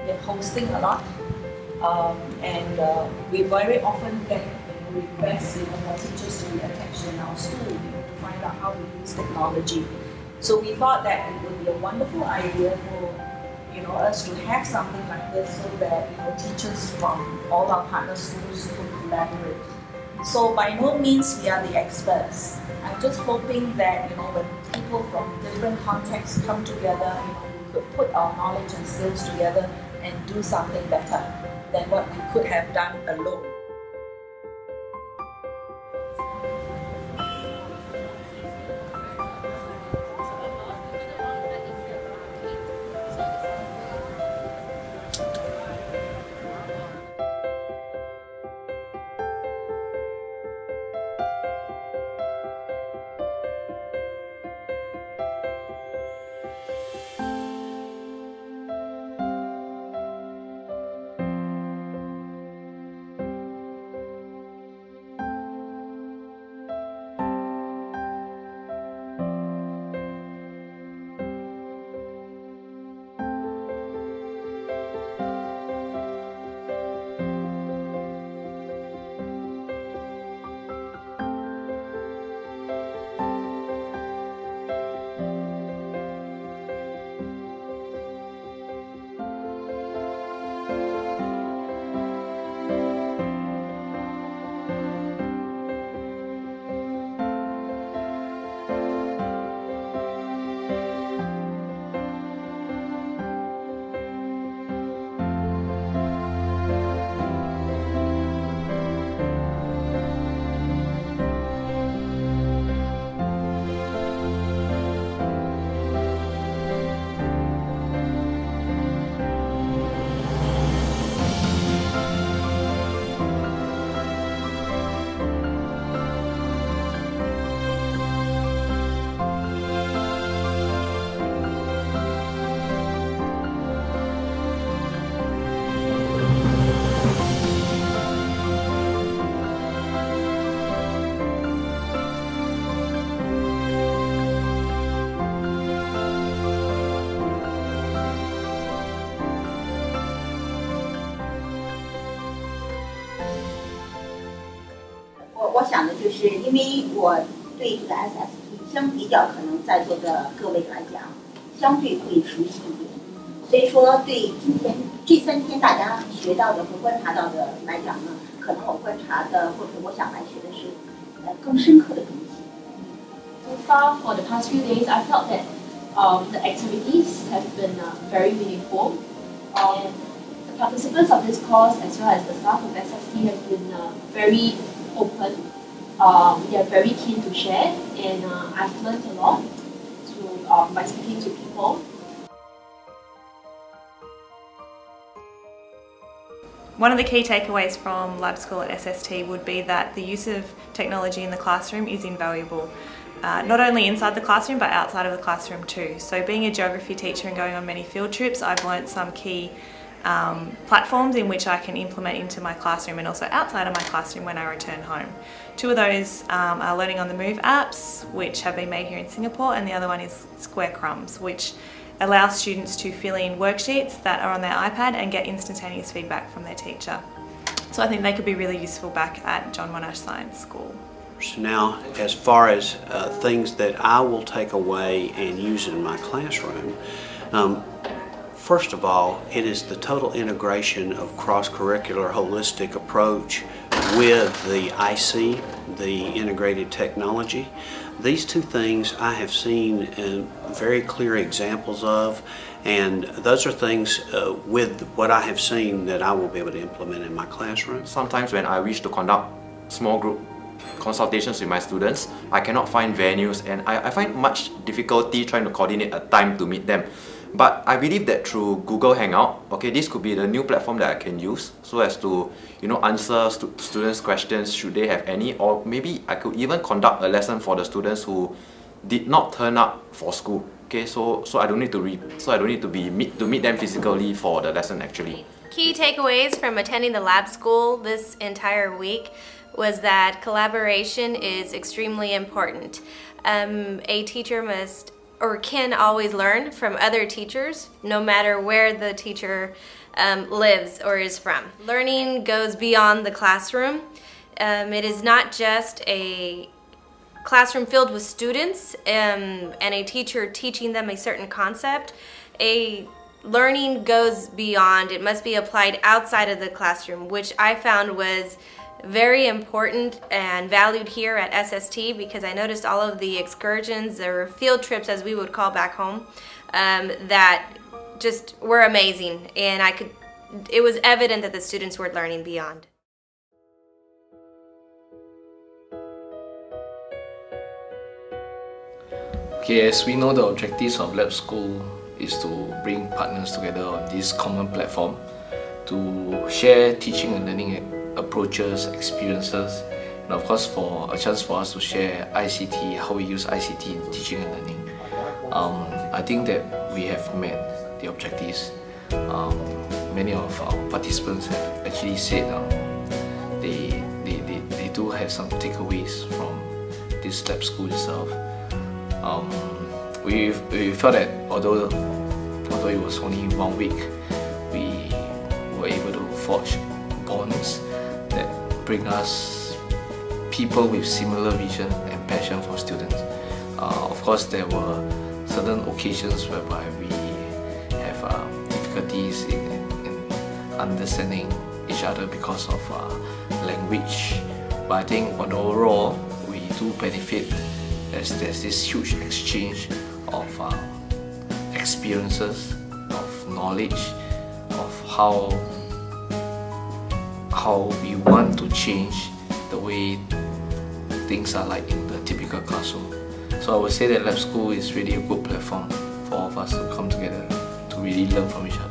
been hosting a lot, and we very often get requests for teachers to be attached in our school to find out how to use technology. So we thought that it would be a wonderful idea for us to have something like this, so that teachers from all our partner schools could collaborate. So by no means we are the experts. I'm just hoping that when people from different contexts come together, we could put our knowledge and skills together and do something better than what we could have done alone.我想的就是，因为我对这个 SST 相比较，可能在座的各位来讲，相对会熟悉一点，所以说对今天这3天大家学到的和观察到的来讲呢，可能我观察的或者我想来学的是更深刻的东西。So far, for the past few days, I felt that the activities have been very meaningful. The participants of this course, as well as the staff of SST, have been very open. They are very keen to share, and I've learned a lot by speaking to people. One of the key takeaways from Lab School at SST would be that the use of technology in the classroom is invaluable. Not only inside the classroom but outside of the classroom too. So being a geography teacher and going on many field trips, I've learnt some key platforms in which I can implement into my classroom and also outside of my classroom when I return home. 2 of those are Learning on the Move apps, which have been made here in Singapore, and the other one is Square Crumbs, which allows students to fill in worksheets that are on their iPad and get instantaneous feedback from their teacher. So I think they could be really useful back at John Monash Science School. Now, as far as things that I will take away and use in my classroom, first of all, it is the total integration of cross-curricular holistic approach with the IC, the integrated technology. These 2 things I have seen very clear examples of, and those are things with what I have seen that I will be able to implement in my classroom. Sometimes when I wish to conduct small group consultations with my students, I cannot find venues, and I find much difficulty trying to coordinate a time to meet them. But I believe that through Google Hangout, okay, this could be the new platform that I can use so as to, answer students' questions should they have any, or maybe I could even conduct a lesson for the students who did not turn up for school. Okay, so I don't need to meet them physically for the lesson actually. Key takeaways from attending the lab school this entire week was that collaboration is extremely important. A teacher must or can always learn from other teachers, no matter where the teacher lives or is from. Learning goes beyond the classroom. It is not just a classroom filled with students and a teacher teaching them a certain concept. Learning goes beyond. It must be applied outside of the classroom, which I found was very important and valued here at SST, because I noticed all of the excursions or field trips, as we would call back home, that just were amazing, and it was evident that the students were learning beyond. Okay, as we know, the objectives of Lab School is to bring partners together on this common platform to share teaching and learning approaches, experiences, and of course for a chance for us to share ICT, how we use ICT in teaching and learning. I think that we have met the objectives. Many of our participants have actually said they do have some takeaways from this Lab School itself. We felt that although it was only 1 week, we were able to forge bonds that bring us people with similar vision and passion for students. Of course, there were certain occasions whereby we have difficulties in understanding each other because of language, but I think on the overall we do benefit as there's this huge exchange of experiences, of knowledge, of how we want to change the way things are like in the typical classroom. So I would say that Lab School is really a good platform for all of us to come together to really learn from each other.